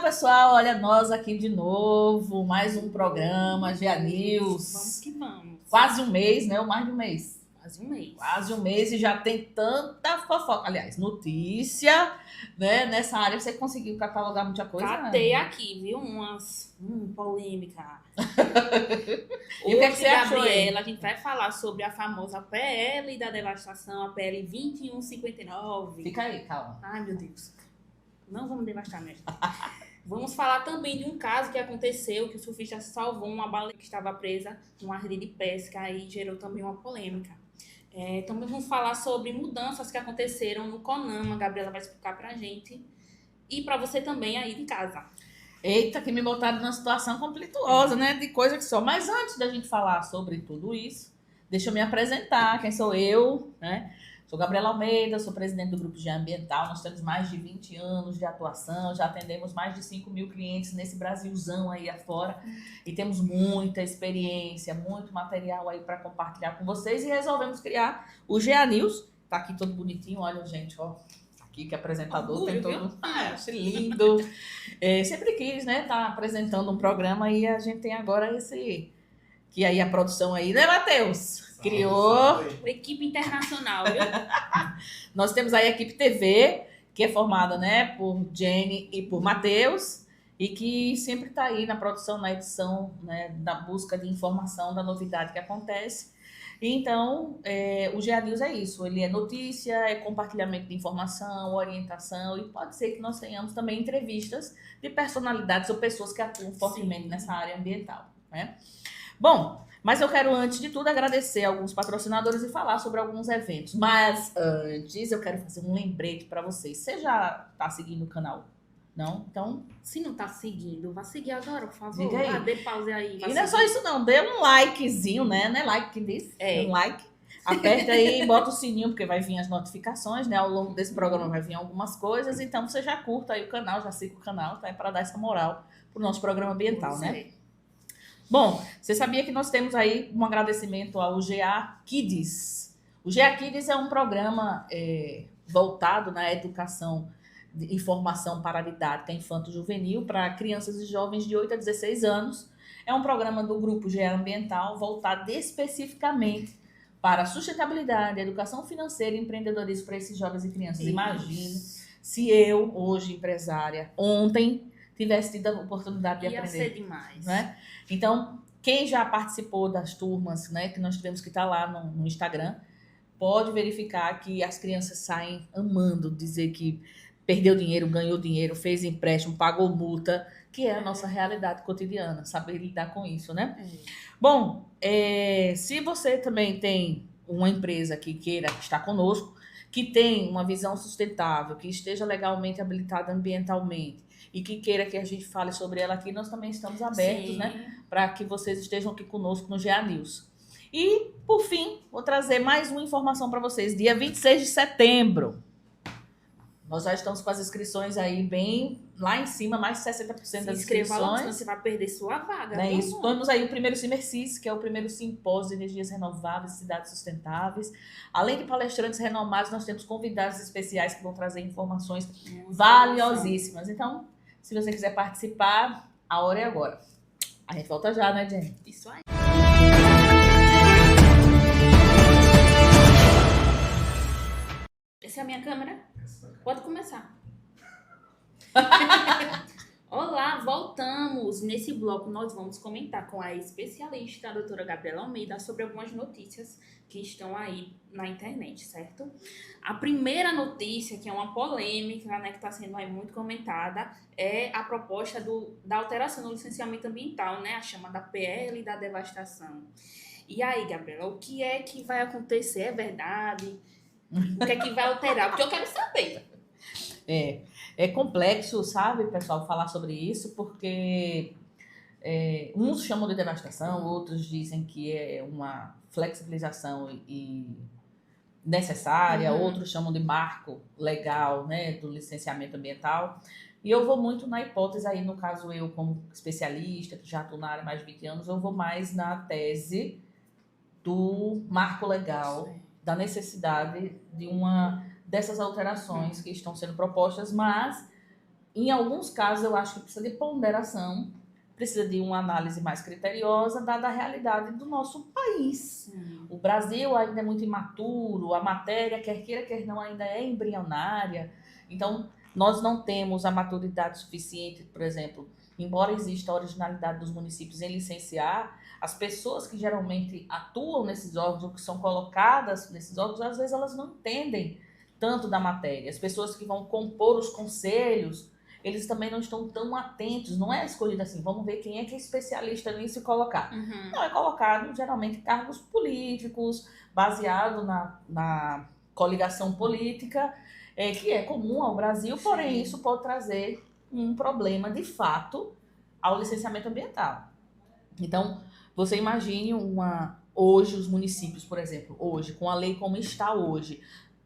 pessoal, olha nós aqui de novo, mais um programa, GA News. Vamos que vamos. Quase um mês, né? Ou mais de um mês. Quase um mês. Quase um mês e já tem tanta fofoca, aliás, notícia, né? Nessa área você conseguiu catalogar muita coisa. Catei aqui, viu? Umas polêmica. E o que é que você achou aí? Gabriela, a gente vai falar sobre a famosa PL da devastação, a PL 2159. Fica aí, calma. Ai, meu Deus. Não vamos devastar, né? Vamos falar também de um caso que aconteceu, que o surfista salvou uma baleia que estava presa numa rede de pesca e gerou também uma polêmica. Também vamos falar sobre mudanças que aconteceram no CONAMA. A Gabriela vai explicar pra gente. E pra você também aí de casa. Eita, que me botaram numa situação conflituosa, né? De coisa que só. Mas antes da gente falar sobre tudo isso, deixa eu me apresentar. Quem sou eu, né? Sou Gabriela Almeida, sou presidente do Grupo GA Ambiental. Nós temos mais de 20 anos de atuação, já atendemos mais de 5 mil clientes nesse Brasilzão aí afora. E temos muita experiência, muito material aí para compartilhar com vocês. E resolvemos criar o GA News. Tá aqui todo bonitinho, olha, gente, ó. Aqui que apresentador Orgulho, tem todo. Achei lindo. Sempre quis, né? Tá apresentando um programa e a gente tem agora esse. Que aí a produção aí, né, Matheus? Criou. Uma equipe internacional, viu? Nós temos aí a equipe TV, que é formada, né, por Jenny e por Matheus, e que sempre está aí na produção, na edição, né, na busca de informação da novidade que acontece. Então, o GA News é isso, ele é notícia, é compartilhamento de informação, orientação, e pode ser que nós tenhamos também entrevistas de personalidades ou pessoas que atuam fortemente nessa área ambiental, né? Bom, mas eu quero, antes de tudo, agradecer alguns patrocinadores e falar sobre alguns eventos. Mas antes, eu quero fazer um lembrete para vocês. Você já está seguindo o canal? Não? Então, se não tá seguindo, vá seguir agora, por favor. Diga aí. Dê pause aí. E não é só isso não, dê um likezinho, né? Não é like que diz? Um like. Aperta aí, bota o sininho, porque vai vir as notificações, né? Ao longo desse programa vai vir algumas coisas. Então, você já curta aí o canal, já siga o canal, tá? É para dar essa moral pro nosso programa ambiental, né? Bom, você sabia que nós temos aí um agradecimento ao GA Kids. O GA Kids é um programa voltado na educação e formação paradidática infanto-juvenil para crianças e jovens de 8 a 16 anos. É um programa do Grupo GA Ambiental voltado especificamente para a sustentabilidade, educação financeira e empreendedorismo para esses jovens e crianças. Imagine se eu, hoje empresária, ontem tivesse tido a oportunidade de aprender. Ia ser demais. Né? Então, quem já participou das turmas, né, que nós tivemos que estar lá no Instagram, pode verificar que as crianças saem amando dizer que perdeu dinheiro, ganhou dinheiro, fez empréstimo, pagou multa, que é a nossa realidade cotidiana, saber lidar com isso, né? Bom, se você também tem uma empresa que queira estar conosco, que tem uma visão sustentável, que esteja legalmente habilitada ambientalmente, e que queira que a gente fale sobre ela aqui, nós também estamos abertos, né? Para que vocês estejam aqui conosco no GA News. E, por fim, vou trazer mais uma informação para vocês. Dia 26 de setembro, nós já estamos com as inscrições aí bem lá em cima, mais de 60% das inscrições. Logo, senão você vai perder sua vaga. Né? Isso. Temos aí o primeiro Cimercis, que é o primeiro simpósio de energias renováveis e cidades sustentáveis. Além de palestrantes renomados, nós temos convidados especiais que vão trazer informações valiosíssimas. Então, se você quiser participar, a hora é agora. A gente volta já, né, Jenny? Isso aí. Essa é a minha câmera? Pode começar. Olá, voltamos. Nesse bloco nós vamos comentar com a especialista, a doutora Gabriela Almeida, sobre algumas notícias que estão aí na internet, certo? A primeira notícia, que é uma polêmica, né, que está sendo aí muito comentada, é a proposta da alteração do licenciamento ambiental, né, a chamada PL da devastação. E aí, Gabriela, o que é que vai acontecer? É verdade? O que é que vai alterar? Porque eu quero saber. É complexo, sabe, pessoal, falar sobre isso, porque uns chamam de devastação, outros dizem que é uma flexibilização e necessária, outros chamam de marco legal, né, do licenciamento ambiental. E eu vou muito na hipótese aí, no caso eu como especialista, que já estou na área há mais de 20 anos, eu vou mais na tese do marco legal, da necessidade de uma dessas alterações que estão sendo propostas, mas em alguns casos, eu acho que precisa de ponderação, precisa de uma análise mais criteriosa, dada a realidade do nosso país. O Brasil ainda é muito imaturo, a matéria, quer queira, quer não, ainda é embrionária. Então, nós não temos a maturidade suficiente, por exemplo, embora exista a originalidade dos municípios em licenciar, as pessoas que geralmente atuam nesses órgãos, ou que são colocadas nesses órgãos, às vezes elas não entendem tanto da matéria. As pessoas que vão compor os conselhos, eles também não estão tão atentos, não é escolhido assim, vamos ver quem é que é especialista nisso e colocar. Não, é colocado geralmente cargos políticos, baseado na coligação política, que é comum ao Brasil, porém isso pode trazer um problema de fato ao licenciamento ambiental. Então, você imagine hoje os municípios, por exemplo, hoje, com a lei como está hoje,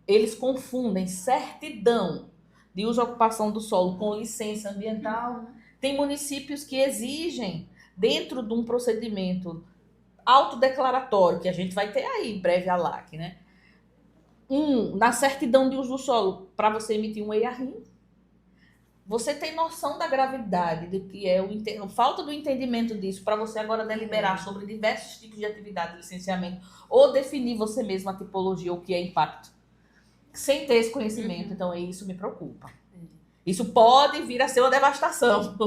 eles confundem certidão de uso e ocupação do solo com licença ambiental. Tem municípios que exigem, dentro de um procedimento autodeclaratório, que a gente vai ter aí em breve a LAC, né? Na certidão de uso do solo, para você emitir um EIA-RIM, você tem noção da gravidade do que é a falta do entendimento disso para você agora deliberar sobre diversos tipos de atividade de licenciamento ou definir você mesmo a tipologia ou o que é impacto, sem ter esse conhecimento. Então, isso me preocupa. Isso pode vir a ser uma devastação.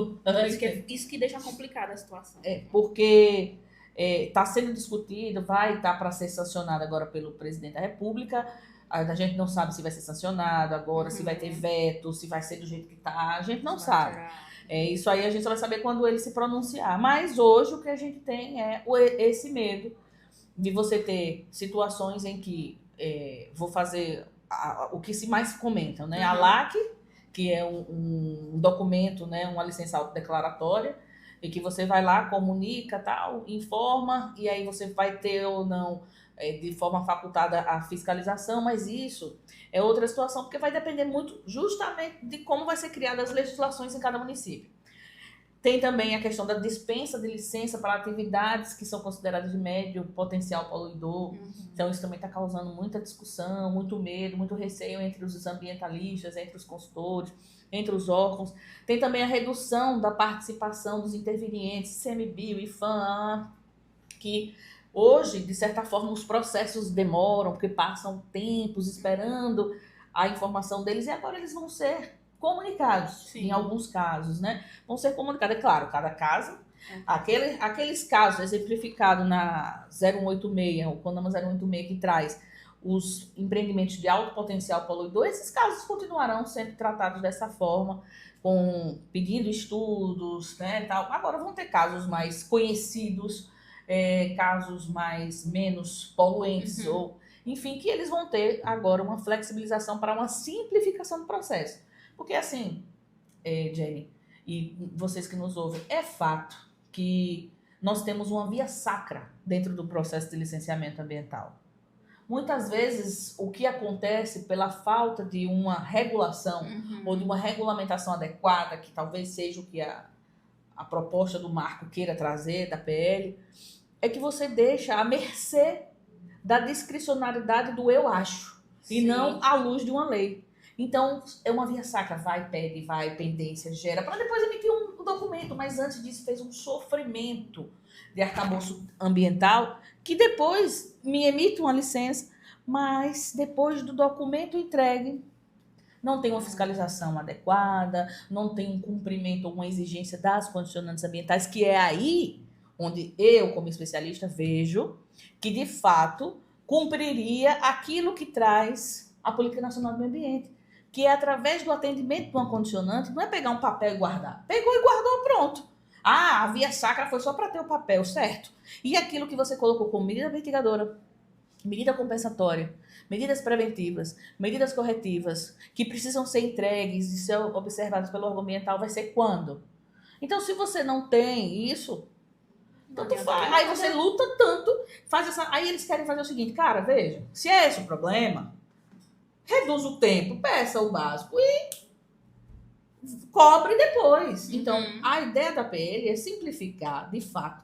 Isso que deixa complicada a situação. Porque está sendo discutido, vai estar para ser sancionado agora pelo presidente da República. A gente não sabe se vai ser sancionado agora, se vai ter veto, se vai ser do jeito que está. A gente não sabe. Isso aí a gente só vai saber quando ele se pronunciar. Mas hoje o que a gente tem é esse medo de você ter situações em que vou fazer o que se mais comenta, né? A LAC, que é um documento, né? Uma licença autodeclaratória, e que você vai lá, comunica, tal, informa, e aí você vai ter ou não, de forma facultada, a fiscalização, mas isso é outra situação, porque vai depender muito justamente de como vai ser criadas as legislações em cada município. Tem também a questão da dispensa de licença para atividades que são consideradas de médio potencial poluidor. Então, isso também está causando muita discussão, muito medo, muito receio entre os ambientalistas, entre os consultores, entre os órgãos. Tem também a redução da participação dos intervenientes, ICMBio, IFAM, que hoje, de certa forma, os processos demoram, porque passam tempos esperando a informação deles, e agora eles vão ser comunicados, em alguns casos, né? Vão ser comunicados, é claro, cada caso. Aqueles casos exemplificados na 0186, o CONAMA 0186, que traz os empreendimentos de alto potencial poluidor, esses casos continuarão sendo tratados dessa forma, pedindo estudos, né, tal. Agora vão ter casos mais conhecidos, casos menos poluentes, ou enfim, que eles vão ter agora uma flexibilização para uma simplificação do processo. Porque assim, Jenny, e vocês que nos ouvem, é fato que nós temos uma via sacra dentro do processo de licenciamento ambiental. Muitas vezes, o que acontece pela falta de uma regulação ou de uma regulamentação adequada, que talvez seja o que a proposta do marco queira trazer, da PL, é que você deixa à mercê da discricionariedade do eu acho, e não à luz de uma lei. Então, é uma via sacra, vai, pede, vai, pendência, gera, para depois emitir um documento, mas antes disso fez um sofrimento de arcabouço ambiental, que depois me emite uma licença, mas depois do documento entregue, não tem uma fiscalização adequada, não tem um cumprimento ou uma exigência das condicionantes ambientais, que é aí onde eu, como especialista, vejo que, de fato, cumpriria aquilo que traz a Política Nacional do Meio Ambiente, que é através do atendimento de uma condicionante, não é pegar um papel e guardar. Pegou e guardou, pronto. A via sacra foi só para ter o papel, certo? E aquilo que você colocou como medida mitigadora, medida compensatória, medidas preventivas, medidas corretivas, que precisam ser entregues e ser observadas pelo órgão ambiental, vai ser quando? Então, se você não tem isso, tanto faz. Aí você luta tanto, aí eles querem fazer o seguinte, cara, veja, se é esse o problema, reduz o tempo, peça o básico e cobre depois. Então, a ideia da PL é simplificar, de fato,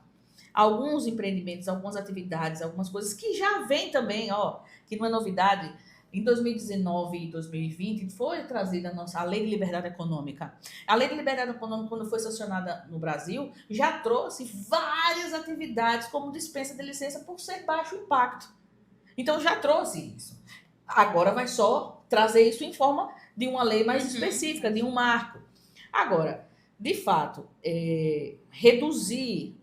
alguns empreendimentos, algumas atividades, algumas coisas que já vem também, que não é novidade, em 2019 e 2020 foi trazida a Lei de Liberdade Econômica. A Lei de Liberdade Econômica, quando foi sancionada no Brasil, já trouxe várias atividades como dispensa de licença por ser baixo impacto. Então já trouxe isso. Agora vai só trazer isso em forma de uma lei mais específica, de um marco. Agora, de fato, reduzir,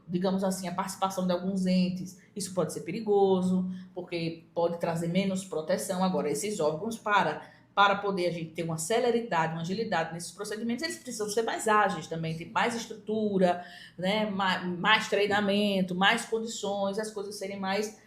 digamos assim, a participação de alguns entes, isso pode ser perigoso, porque pode trazer menos proteção. Agora, esses órgãos, para poder a gente ter uma celeridade, uma agilidade nesses procedimentos, eles precisam ser mais ágeis também, ter mais estrutura, né, mais treinamento, mais condições, as coisas serem mais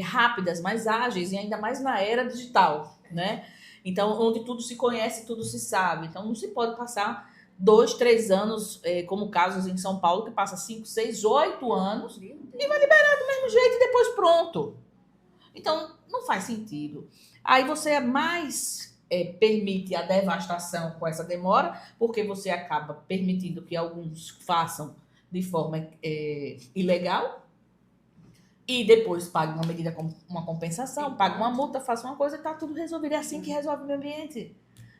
rápidas, mais ágeis, e ainda mais na era digital, né? Então, onde tudo se conhece, tudo se sabe. Então, não se pode passar 2, 3 anos, como casos em São Paulo, que passa 5, 6, 8 anos e vai liberar do mesmo jeito e depois pronto. Então, não faz sentido. Aí você mais permite a devastação com essa demora, porque você acaba permitindo que alguns façam de forma ilegal e depois pague uma medida como uma compensação, pague uma multa, faça uma coisa e está tudo resolvido. É assim que resolve o meio ambiente.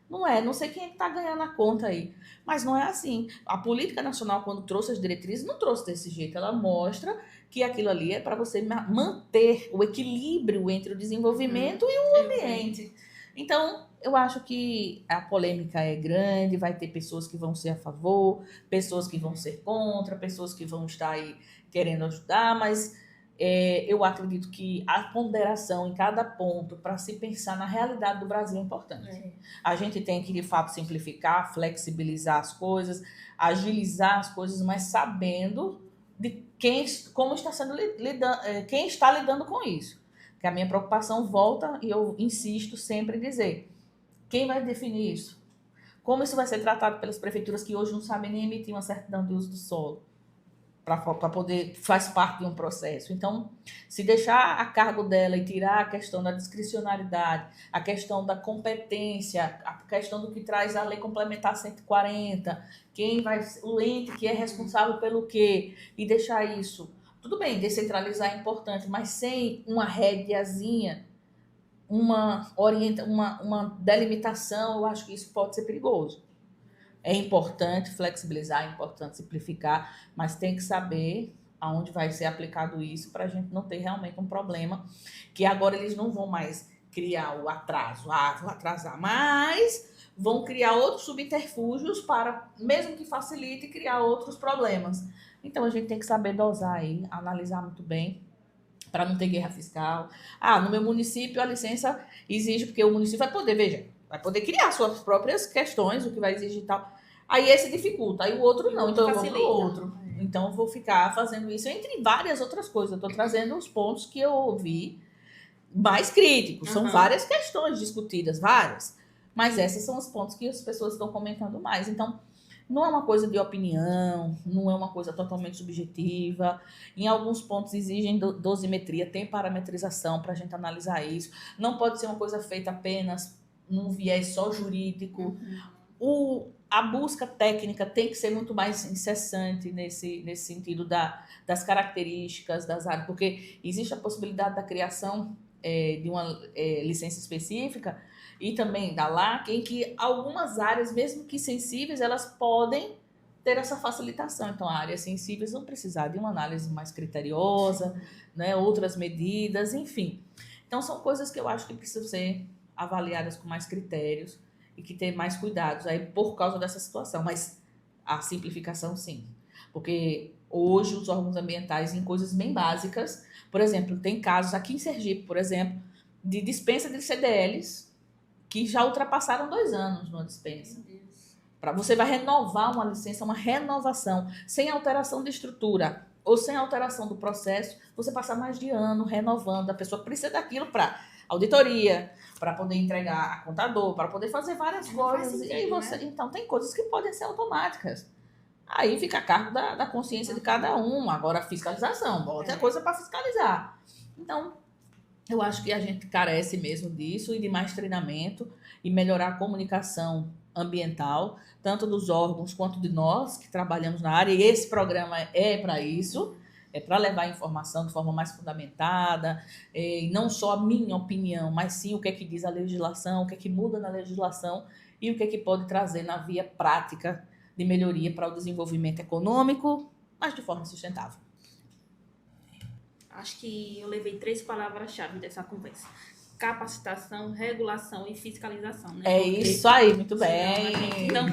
Não sei quem está ganhando a conta aí, mas não é assim. A política nacional, quando trouxe as diretrizes, não trouxe desse jeito. Ela mostra que aquilo ali é para você manter o equilíbrio entre o desenvolvimento e o ambiente. Então, eu acho que a polêmica é grande, vai ter pessoas que vão ser a favor, pessoas que vão ser contra, pessoas que vão estar aí querendo ajudar, mas eu acredito que a ponderação em cada ponto para se pensar na realidade do Brasil é importante. A gente tem que, de fato, simplificar, flexibilizar as coisas, agilizar as coisas, mas sabendo de como está sendo quem está lidando com isso. Que a minha preocupação volta, e eu insisto sempre em dizer, quem vai definir isso? Como isso vai ser tratado pelas prefeituras que hoje não sabem nem emitir uma certidão de uso do solo? Para poder, faz parte de um processo. Então, se deixar a cargo dela e tirar a questão da discricionariedade, a questão da competência, a questão do que traz a Lei Complementar 140, o ente que é responsável pelo quê, e deixar isso. Tudo bem, descentralizar é importante, mas sem uma rédeazinha, uma delimitação, eu acho que isso pode ser perigoso. É importante flexibilizar, é importante simplificar, mas tem que saber aonde vai ser aplicado isso para a gente não ter realmente um problema, que agora eles não vão mais criar o atraso, vou atrasar, mas vão criar outros subterfúgios para, mesmo que facilite, criar outros problemas. Então a gente tem que saber dosar aí, analisar muito bem, para não ter guerra fiscal. No meu município a licença exige, porque o município vai poder criar suas próprias questões, o que vai exigir e tal. Aí esse dificulta, aí o outro não, então eu vou pro outro. Então eu vou ficar fazendo isso, entre várias outras coisas. Eu estou trazendo os pontos que eu ouvi mais críticos. São várias questões discutidas, várias. Mas esses são os pontos que as pessoas estão comentando mais. Então, não é uma coisa de opinião, não é uma coisa totalmente subjetiva. Em alguns pontos exigem dosimetria, tem parametrização para a gente analisar isso. Não pode ser uma coisa feita apenas num viés só jurídico. A busca técnica tem que ser muito mais incessante nesse sentido das características das áreas, porque existe a possibilidade da criação de uma licença específica e também da LAC, em que algumas áreas, mesmo que sensíveis, elas podem ter essa facilitação. Então, áreas sensíveis vão precisar de uma análise mais criteriosa, né, outras medidas, enfim. Então, são coisas que eu acho que precisam ser avaliadas com mais critérios e que ter mais cuidados aí por causa dessa situação. Mas a simplificação, sim. Porque hoje os órgãos ambientais, em coisas bem básicas, por exemplo, tem casos aqui em Sergipe, por exemplo, de dispensa de CDLs que já ultrapassaram 2 anos numa dispensa. Você vai renovar uma licença, uma renovação, sem alteração de estrutura ou sem alteração do processo, você passa mais de ano renovando. A pessoa precisa daquilo para auditoria, para poder entregar a contador, para poder fazer várias coisas. Sentido, né? Então, tem coisas que podem ser automáticas. Aí fica a cargo da consciência de cada um. Agora, a fiscalização, bota coisa para fiscalizar. Então, eu acho que a gente carece mesmo disso e de mais treinamento e melhorar a comunicação ambiental, tanto dos órgãos quanto de nós que trabalhamos na área. E esse programa é para isso, para levar a informação de forma mais fundamentada, e não só a minha opinião, mas sim o que é que diz a legislação, o que é que muda na legislação e o que é que pode trazer na via prática de melhoria para o desenvolvimento econômico, mas de forma sustentável. Acho que eu levei 3 palavras-chave dessa conversa: capacitação, regulação e fiscalização, né? É isso aí, muito bem. Então,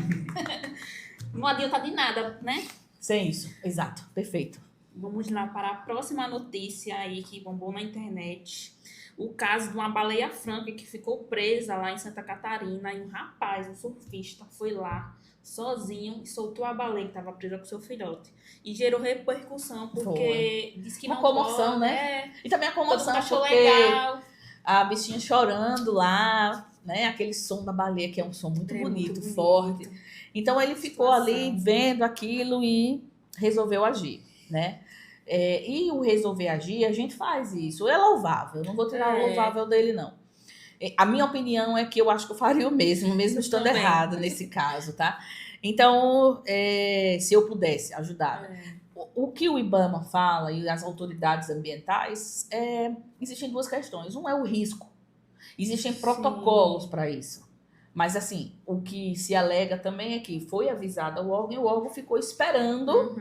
não adianta de nada, né? Sem isso, exato, perfeito. Vamos lá para a próxima notícia aí que bombou na internet. O caso de uma baleia franca que ficou presa lá em Santa Catarina, e um rapaz, um surfista, foi lá sozinho e soltou a baleia que estava presa com seu filhote. E gerou repercussão, porque disse que uma não comoção, pode, né? E também a todo comoção mundo achou porque legal. a bichinha chorando lá, né? Aquele som da baleia, que é um som muito bonito, muito forte. bonito. Então ele ficou ali vendo aquilo e resolveu agir, né? E o resolver agir, a gente faz isso. É louvável, eu não vou tirar o louvável dele, não. A minha opinião é que eu acho que eu faria o mesmo estando também. errado nesse caso, tá? Então, se eu pudesse ajudar. O que o IBAMA fala e as autoridades ambientais, existem 2 questões. Um é o risco. Existem protocolos para isso. Mas, assim, o que se alega também é que foi avisado ao órgão e o órgão ficou esperando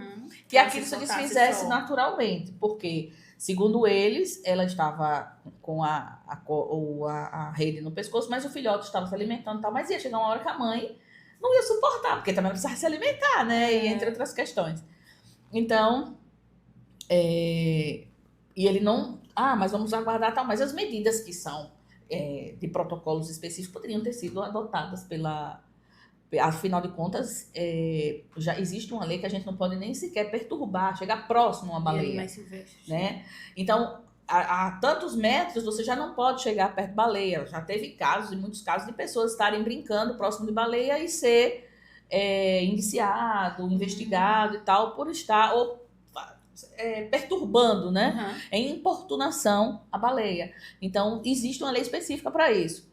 que aquilo se desfizesse naturalmente. Porque, segundo eles, ela estava com a rede no pescoço, mas o filhote estava se alimentando e tal. Mas ia chegar uma hora que a mãe não ia suportar, porque também precisava se alimentar, né? E entre outras questões. Então, e ele não... mas vamos aguardar tal. Mas as medidas que são de protocolos específicos poderiam ter sido adotadas afinal de contas, já existe uma lei que a gente não pode nem sequer perturbar, chegar próximo a uma baleia, né? Então, a tantos metros você já não pode chegar perto de baleia. Já teve muitos casos de pessoas estarem brincando próximo de baleia e ser indiciado, investigado e tal, por estar perturbando, né? Em importunação a baleia. Então, existe uma lei específica para isso.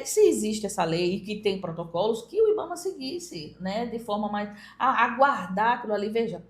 Se existe essa lei e que tem protocolos, que o IBAMA seguisse, né? De forma mais... aguardar aquilo ali. Veja,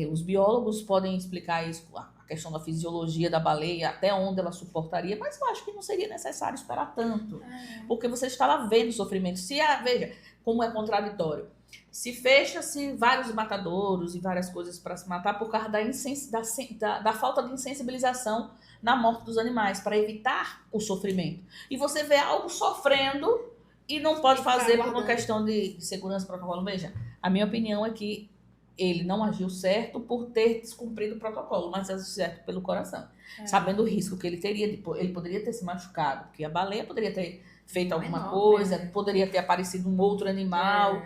os biólogos podem explicar isso, a questão da fisiologia da baleia, até onde ela suportaria, mas eu acho que não seria necessário esperar tanto, porque você estava vendo o sofrimento. Veja, como é contraditório. Se fecha-se vários matadouros e várias coisas para se matar por causa da falta de insensibilização na morte dos animais, para evitar o sofrimento. E você vê algo sofrendo e não pode fazer por uma questão de segurança protocolo. Veja, a minha opinião é que ele não agiu certo por ter descumprido o protocolo, mas agiu certo pelo coração. Sabendo o risco que ele teria, ele poderia ter se machucado, porque a baleia poderia ter feito alguma coisa, poderia ter aparecido um outro animal.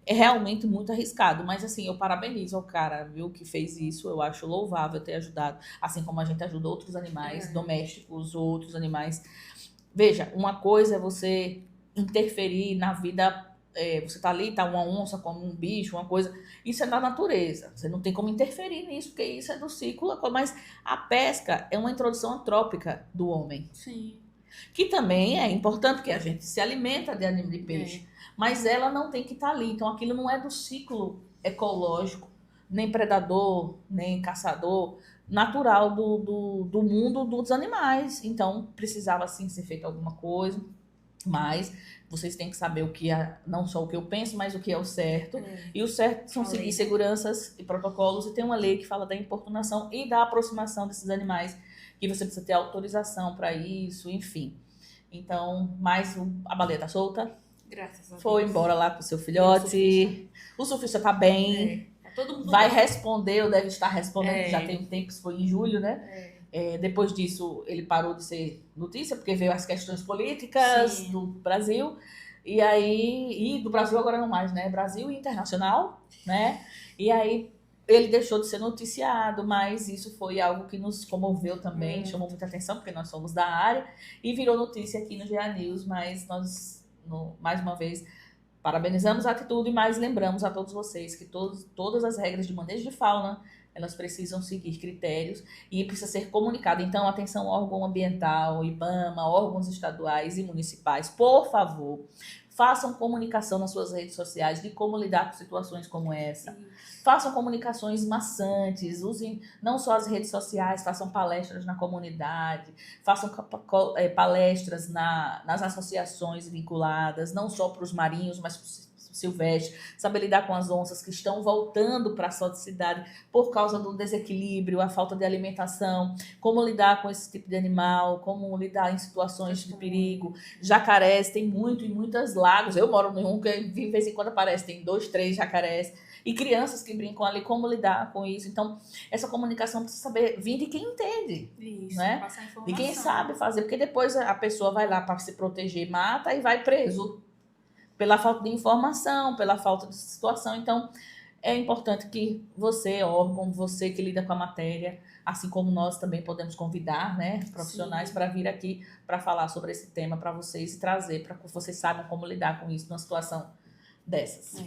É realmente muito arriscado, mas assim, eu parabenizo ao cara, viu, que fez isso. Eu acho louvável ter ajudado, assim como a gente ajuda outros animais domésticos, outros animais. Veja, uma coisa é você interferir na vida, você tá ali, tá uma onça como um bicho, uma coisa, isso é da natureza, você não tem como interferir nisso, porque isso é do ciclo, mas a pesca é uma introdução antrópica do homem. Sim. Que também é importante, porque a gente se alimenta de peixe. Mas ela não tem que estar ali. Então, aquilo não é do ciclo ecológico, nem predador, nem caçador, natural do mundo dos animais. Então, precisava, sim, ser feito alguma coisa. Mas vocês têm que saber o que é, não só o que eu penso, mas o que é o certo. E o certo são seguir seguranças e protocolos. E tem uma lei que fala da importunação e da aproximação desses animais, que você precisa ter autorização para isso, enfim. Então, mas a baleia tá solta. Graças a Deus. Foi embora lá com o seu filhote. O surfista tá bem. Tá todo mundo vai bem. responder, ou deve estar respondendo, já tem um tempo, isso foi em julho, né? Depois disso, ele parou de ser notícia, porque veio as questões políticas do Brasil. E do Brasil agora não mais, né? Brasil e internacional, né? E aí ele deixou de ser noticiado, mas isso foi algo que nos comoveu também, chamou muita atenção, porque nós somos da área, e virou notícia aqui no GA News, mas nós, mais uma vez, parabenizamos a atitude, mas lembramos a todos vocês que todas as regras de manejo de fauna elas precisam seguir critérios e precisa ser comunicado. Então, atenção, órgão ambiental, IBAMA, órgãos estaduais e municipais, por favor, façam comunicação nas suas redes sociais de como lidar com situações como essa. Façam comunicações maçantes, usem não só as redes sociais, façam palestras na comunidade, façam palestras nas associações vinculadas, não só para os marinhos, mas para os silvestres, saber lidar com as onças que estão voltando para a sua cidade por causa do desequilíbrio, a falta de alimentação, como lidar com esse tipo de animal, como lidar em situações de perigo. Jacarés, tem muito em muitos lagos. Eu moro em um que de vez em quando aparece, tem 2, 3 jacarés. E crianças que brincam ali, como lidar com isso. Então, essa comunicação precisa saber vir de quem entende. Isso, né? passar informação. De quem sabe fazer, porque depois a pessoa vai lá para se proteger, mata e vai preso. Pela falta de informação, pela falta de situação. Então, é importante que você, órgão, você que lida com a matéria, assim como nós também podemos convidar, né, profissionais para vir aqui para falar sobre esse tema para vocês e trazer para que vocês saibam como lidar com isso numa situação dessas.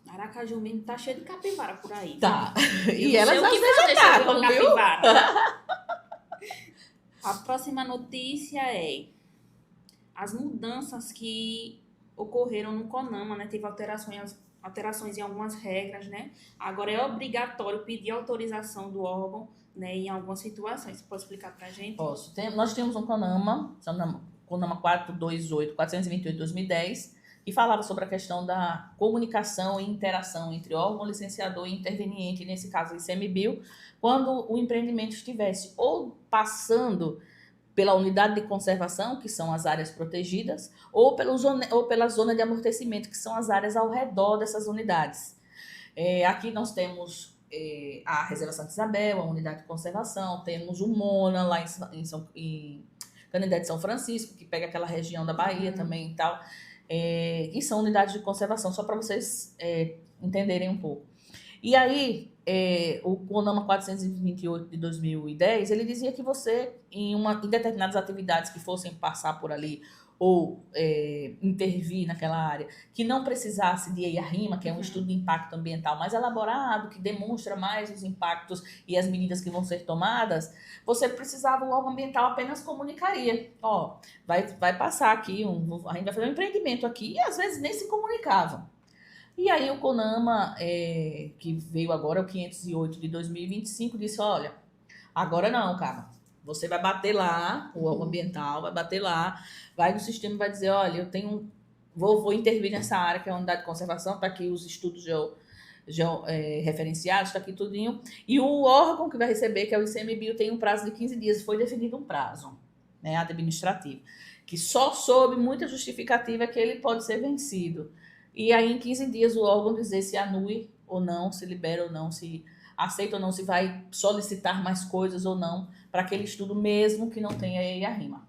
Aracaju mesmo tá cheio de capivara por aí. Tá. E elas às vezes atacam, viu? A próxima notícia é as mudanças que ocorreram no CONAMA, né? Teve alterações em algumas regras, né? Agora é obrigatório pedir autorização do órgão, né? Em algumas situações. Você pode explicar pra gente? Posso. Nós tínhamos um CONAMA 428/2010, que falava sobre a questão da comunicação e interação entre órgão licenciador e interveniente, nesse caso o ICMBio, quando o empreendimento estivesse ou passando pela unidade de conservação, que são as áreas protegidas, ou pela zona de amortecimento, que são as áreas ao redor dessas unidades. Aqui nós temos a Reserva Santa Isabel, a unidade de conservação, temos o MONA, lá em Canindé de São Francisco, que pega aquela região da Bahia também e tal, e são unidades de conservação, só para vocês entenderem um pouco. E aí, o CONAMA 428 de 2010, ele dizia que você, em determinadas atividades que fossem passar por ali ou intervir naquela área, que não precisasse de EIA-RIMA, que é um estudo de impacto ambiental mais elaborado, que demonstra mais os impactos e as medidas que vão ser tomadas, você precisava, o órgão ambiental apenas comunicaria. Ó, vai passar aqui, a gente vai fazer um empreendimento aqui, e às vezes nem se comunicavam. E aí o CONAMA, que veio agora, o 508 de 2025, disse, olha, agora não, cara, você vai bater lá, o órgão ambiental vai bater lá, vai no sistema e vai dizer, olha, vou intervir nessa área, que é a unidade de conservação, está aqui os estudos referenciados, está aqui tudinho, e o órgão que vai receber, que é o ICMBio, tem um prazo de 15 dias, foi definido um prazo, né, administrativo, que só sob muita justificativa que ele pode ser vencido. E aí, em 15 dias, o órgão dizer se anui ou não, se libera ou não, se aceita ou não, se vai solicitar mais coisas ou não, para aquele estudo mesmo que não tenha EIA-RIMA.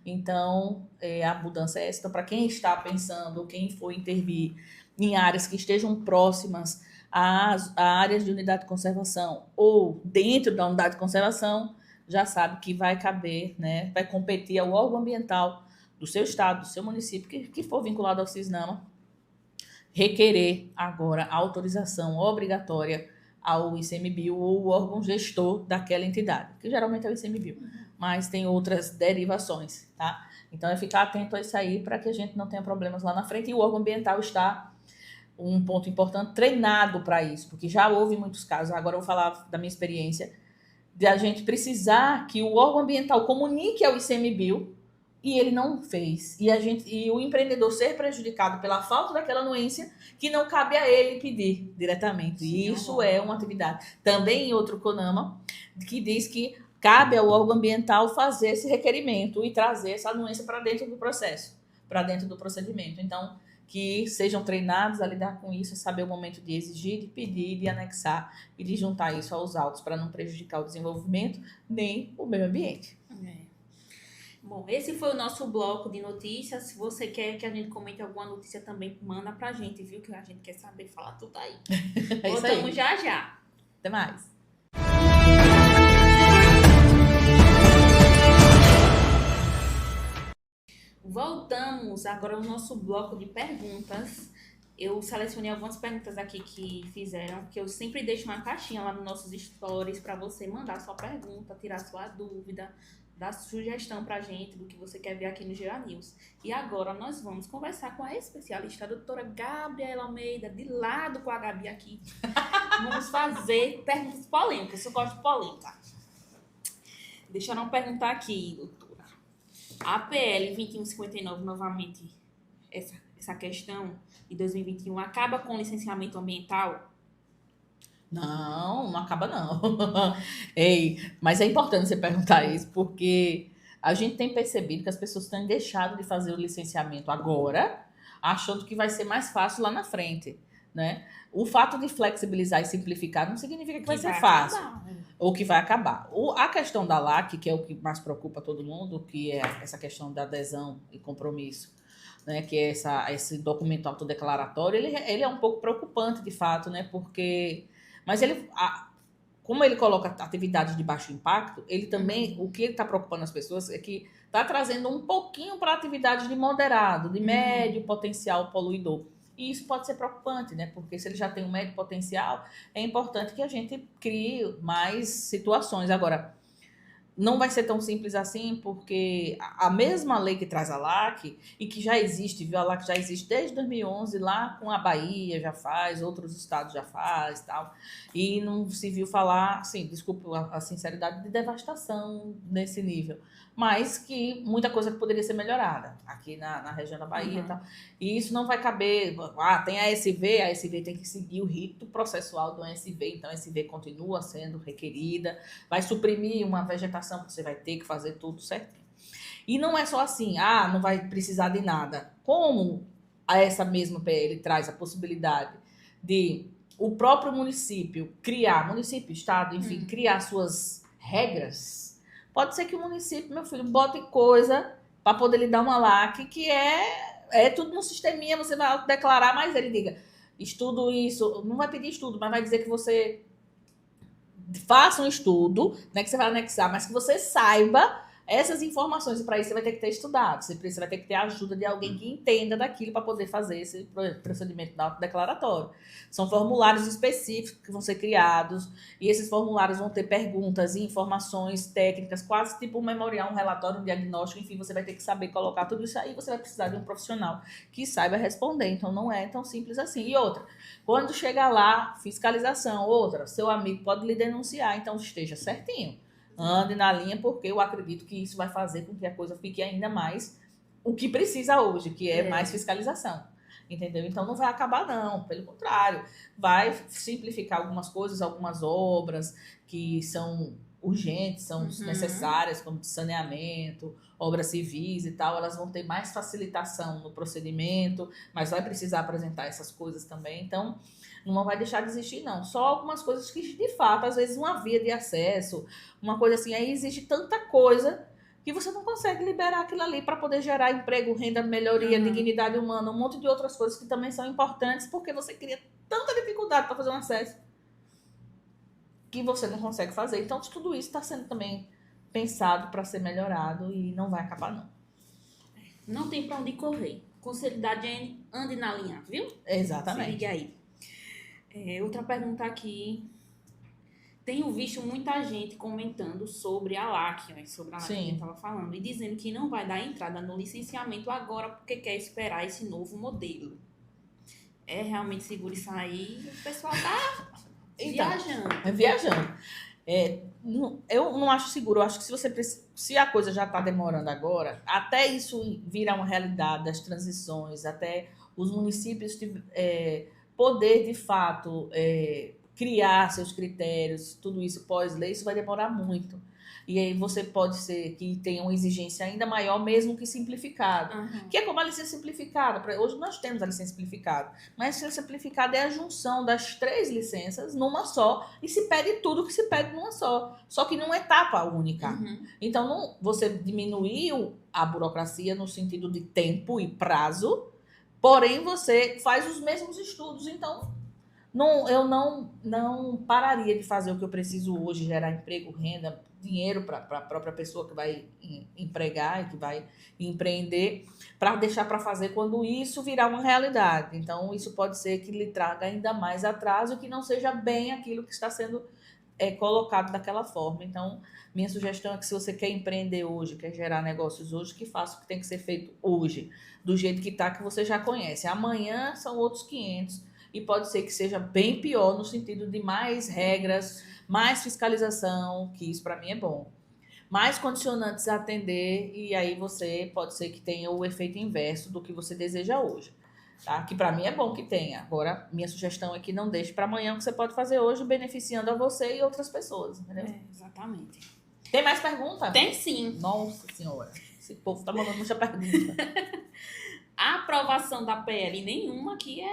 Então, a mudança é essa. Então, para quem está pensando, quem for intervir em áreas que estejam próximas a áreas de unidade de conservação ou dentro da unidade de conservação, já sabe que vai caber, né, vai competir ao órgão ambiental do seu estado, do seu município, que for vinculado ao CISNAMA, requerer agora a autorização obrigatória ao ICMBio ou o órgão gestor daquela entidade, que geralmente é o ICMBio, mas tem outras derivações, tá? Então, é ficar atento a isso aí para que a gente não tenha problemas lá na frente. E o órgão ambiental está, um ponto importante, treinado para isso, porque já houve muitos casos, agora eu vou falar da minha experiência, de a gente precisar que o órgão ambiental comunique ao ICMBio e ele não fez. E o empreendedor ser prejudicado pela falta daquela anuência, que não cabe a ele pedir diretamente. E isso é uma atividade. Também em outro CONAMA, que diz que cabe ao órgão ambiental fazer esse requerimento e trazer essa anuência para dentro do processo, para dentro do procedimento. Então, que sejam treinados a lidar com isso, a saber o momento de exigir, de pedir, de anexar e de juntar isso aos autos para não prejudicar o desenvolvimento nem o meio ambiente. Bom, esse foi o nosso bloco de notícias. Se você quer que a gente comente alguma notícia também, manda pra gente, viu? Que a gente quer saber falar tudo aí. Voltamos já já. Até mais. Voltamos agora ao nosso bloco de perguntas. Eu selecionei algumas perguntas aqui que fizeram, que eu sempre deixo uma caixinha lá nos nossos stories para você mandar sua pergunta, tirar sua dúvida, dar sugestão pra gente do que você quer ver aqui no Gera News. E agora nós vamos conversar com a especialista, a doutora Gabriela Almeida, de lado com a Gabi aqui. Vamos fazer perguntas polêmicas, eu gosto de polêmica. Deixa eu não perguntar aqui, doutora. A PL 2159, novamente, essa questão de 2021, acaba com o licenciamento ambiental? Não, não acaba não. Ei, mas é importante você perguntar isso, porque a gente tem percebido que as pessoas têm deixado de fazer o licenciamento agora, achando que vai ser mais fácil lá na frente, né? O fato de flexibilizar e simplificar não significa que vai ser fácil, ou que vai acabar. A questão da LAC, que é o que mais preocupa todo mundo, que é essa questão da adesão e compromisso, né, que é esse documento autodeclaratório, ele é um pouco preocupante, de fato, né, porque... Mas como ele coloca atividades de baixo impacto, ele também, o que ele está preocupando as pessoas é que está trazendo um pouquinho para atividades de moderado, de médio potencial poluidor. E isso pode ser preocupante, né? Porque se ele já tem um médio potencial, é importante que a gente crie mais situações. Agora, não vai ser tão simples assim, porque a mesma lei que traz a LAC, e que já existe, viu? A LAC já existe desde 2011, lá com a Bahia já faz, outros estados já faz e tal. E não se viu falar, assim, desculpa a sinceridade, de devastação nesse nível. Mas que muita coisa que poderia ser melhorada aqui na região da Bahia e tal. E isso não vai caber. Tem a SV tem que seguir o rito processual do SV, então a SV continua sendo requerida, vai suprimir uma vegetação que você vai ter que fazer tudo certinho. E não é só assim, não vai precisar de nada. Como essa mesma PL traz a possibilidade de o próprio município criar, município, estado, enfim, criar suas regras, pode ser que o município, meu filho, bote coisa para poder lhe dar uma LAC, que é tudo no sisteminha, você vai declarar, mas ele diga, estudo isso, não vai pedir estudo, mas vai dizer que você faça um estudo, né, que você vai anexar, mas que você saiba essas informações, e para isso você vai ter que ter estudado, você vai ter que ter a ajuda de alguém que entenda daquilo para poder fazer esse procedimento autodeclaratório. São formulários específicos que vão ser criados, e esses formulários vão ter perguntas e informações técnicas, quase tipo um memorial, um relatório, um diagnóstico, enfim, você vai ter que saber colocar tudo isso aí, você vai precisar de um profissional que saiba responder, então não é tão simples assim. E outra, quando chegar lá, fiscalização, seu amigo pode lhe denunciar, então esteja certinho. Ande na linha, porque eu acredito que isso vai fazer com que a coisa fique ainda mais o que precisa hoje, que é mais fiscalização. Entendeu? Então não vai acabar, não. Pelo contrário, vai simplificar algumas coisas, algumas obras que são urgentes, são necessárias, como de saneamento, obras civis e tal, elas vão ter mais facilitação no procedimento, mas vai precisar apresentar essas coisas também. Então, não vai deixar de existir, não. Só algumas coisas que, de fato, às vezes uma via de acesso, uma coisa assim, aí existe tanta coisa que você não consegue liberar aquilo ali para poder gerar emprego, renda, melhoria, dignidade humana, um monte de outras coisas que também são importantes, porque você cria tanta dificuldade para fazer um acesso que você não consegue fazer. Então, tudo isso está sendo também pensado para ser melhorado e não vai acabar, não. Não tem para onde correr. Conselho da Jenny, ande na linha, viu? Exatamente. Se liga aí. Outra pergunta aqui. Tenho visto muita gente comentando sobre a LAC, sobre a LAC que a gente estava falando, e dizendo que não vai dar entrada no licenciamento agora porque quer esperar esse novo modelo. É realmente seguro isso aí? O pessoal tá viajando. Viajando. Eu não acho seguro. Eu acho que se a coisa já está demorando agora, até isso virar uma realidade das transições, até os municípios poder, de fato, criar seus critérios, tudo isso pós-lei, isso vai demorar muito. E aí você pode ser que tenha uma exigência ainda maior, mesmo que simplificada. Que é como a licença simplificada. Hoje nós temos a licença simplificada, mas a licença simplificada é a junção das 3 licenças numa só, e se pede tudo que se pede numa só. Só que numa etapa única. Então, você diminuiu a burocracia no sentido de tempo e prazo, porém você faz os mesmos estudos, então eu não pararia de fazer o que eu preciso hoje, gerar emprego, renda, dinheiro para a própria pessoa que vai empregar e que vai empreender, para deixar para fazer quando isso virar uma realidade. Então, isso pode ser que lhe traga ainda mais atraso e que não seja bem aquilo que está sendo colocado daquela forma. Então, minha sugestão é que se você quer empreender hoje, quer gerar negócios hoje, que faça o que tem que ser feito hoje, do jeito que está, que você já conhece. Amanhã são outros 500 e pode ser que seja bem pior no sentido de mais regras, mais fiscalização, que isso para mim é bom. Mais condicionantes a atender e aí você pode ser que tenha o efeito inverso do que você deseja hoje. Tá? Que para mim é bom que tenha. Agora, minha sugestão é que não deixe para amanhã o que você pode fazer hoje, beneficiando a você e outras pessoas, entendeu? Exatamente. Tem mais pergunta? Tem sim. Nossa Senhora, esse povo tá mandando muita pergunta. A aprovação da PL nenhuma aqui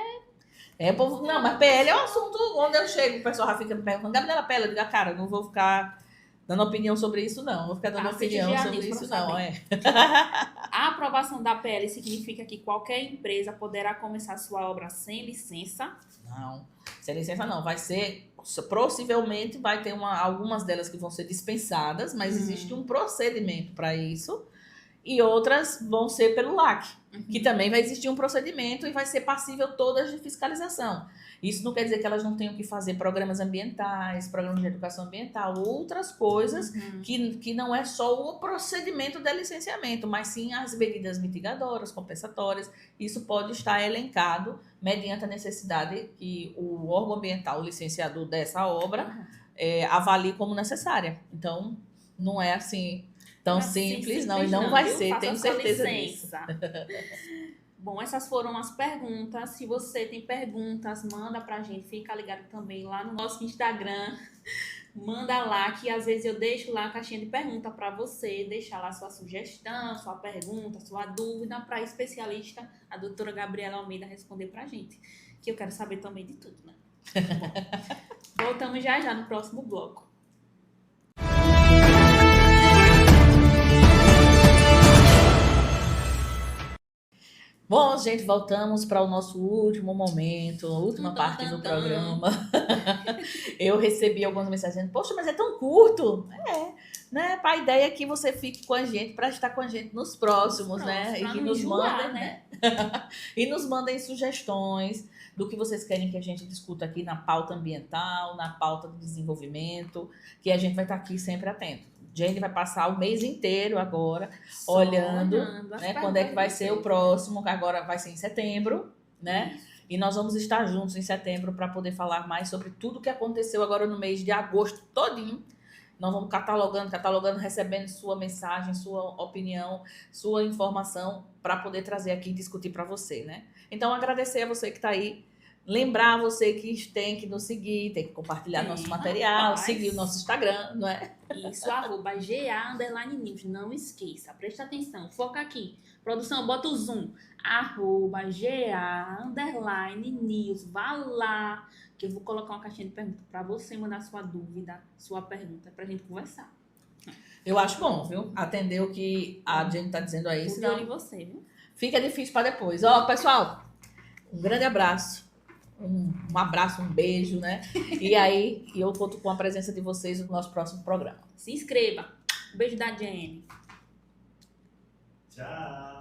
Povo, não, mas PL é um assunto onde eu chego, o pessoal já fica me perguntando, Gabriela, PL, eu digo, cara, não vou ficar dando opinião sobre isso, não. Vou ficar dando opinião sobre isso, não. A aprovação da PL significa que qualquer empresa poderá começar sua obra sem licença? Não, sem licença não. Vai ser, possivelmente vai ter algumas delas que vão ser dispensadas, mas existe um procedimento para isso. E outras vão ser pelo LAC, que também vai existir um procedimento e vai ser passível todas de fiscalização. Isso não quer dizer que elas não tenham que fazer programas ambientais, programas de educação ambiental, outras coisas que não é só o procedimento de licenciamento, mas sim as medidas mitigadoras, compensatórias. Isso pode estar elencado mediante a necessidade que o órgão ambiental, o licenciador dessa obra, avalie como necessária. Então, não é assim tão simples, não. E não vai ser, tenho certeza disso. Bom, essas foram as perguntas. Se você tem perguntas, manda pra gente. Fica ligado também lá no nosso Instagram. Manda lá, que às vezes eu deixo lá a caixinha de pergunta para você. Deixar lá sua sugestão, sua pergunta, sua dúvida para a especialista, a doutora Gabriela Almeida, responder pra gente. Que eu quero saber também de tudo, né? Bom, voltamos já no próximo bloco. Bom, gente, voltamos para o nosso último momento, a última parte do programa. Eu recebi algumas mensagens dizendo, poxa, mas é tão curto. Né? A ideia é que você fique com a gente para estar com a gente nos próximos, né? E que nos mandem, né? E nos mandem sugestões do que vocês querem que a gente discuta aqui na pauta ambiental, na pauta do desenvolvimento, que a gente vai estar aqui sempre atento. Jane vai passar o mês inteiro agora olhando né, quando é que vai ser o próximo, que agora vai ser em setembro, né? E nós vamos estar juntos em setembro para poder falar mais sobre tudo que aconteceu agora no mês de agosto todinho. Nós vamos catalogando, recebendo sua mensagem, sua opinião, sua informação para poder trazer aqui e discutir para você, né? Então, agradecer a você que está aí. Lembrar você que tem que nos seguir, tem que compartilhar nosso material, seguir o nosso Instagram, não é? Isso, @GA_News. Não esqueça, presta atenção, foca aqui. Produção, bota o zoom. @GA_News. Vá lá, que eu vou colocar uma caixinha de perguntas para você mandar sua dúvida, sua pergunta, pra gente conversar. Eu acho bom, viu? Atender o que a gente tá dizendo aí. Senão em você, viu? Fica difícil para depois. Ó, pessoal, um grande abraço. Um abraço, um beijo, né? E aí, eu conto com a presença de vocês no nosso próximo programa. Se inscreva. Um beijo da Jenny. Tchau.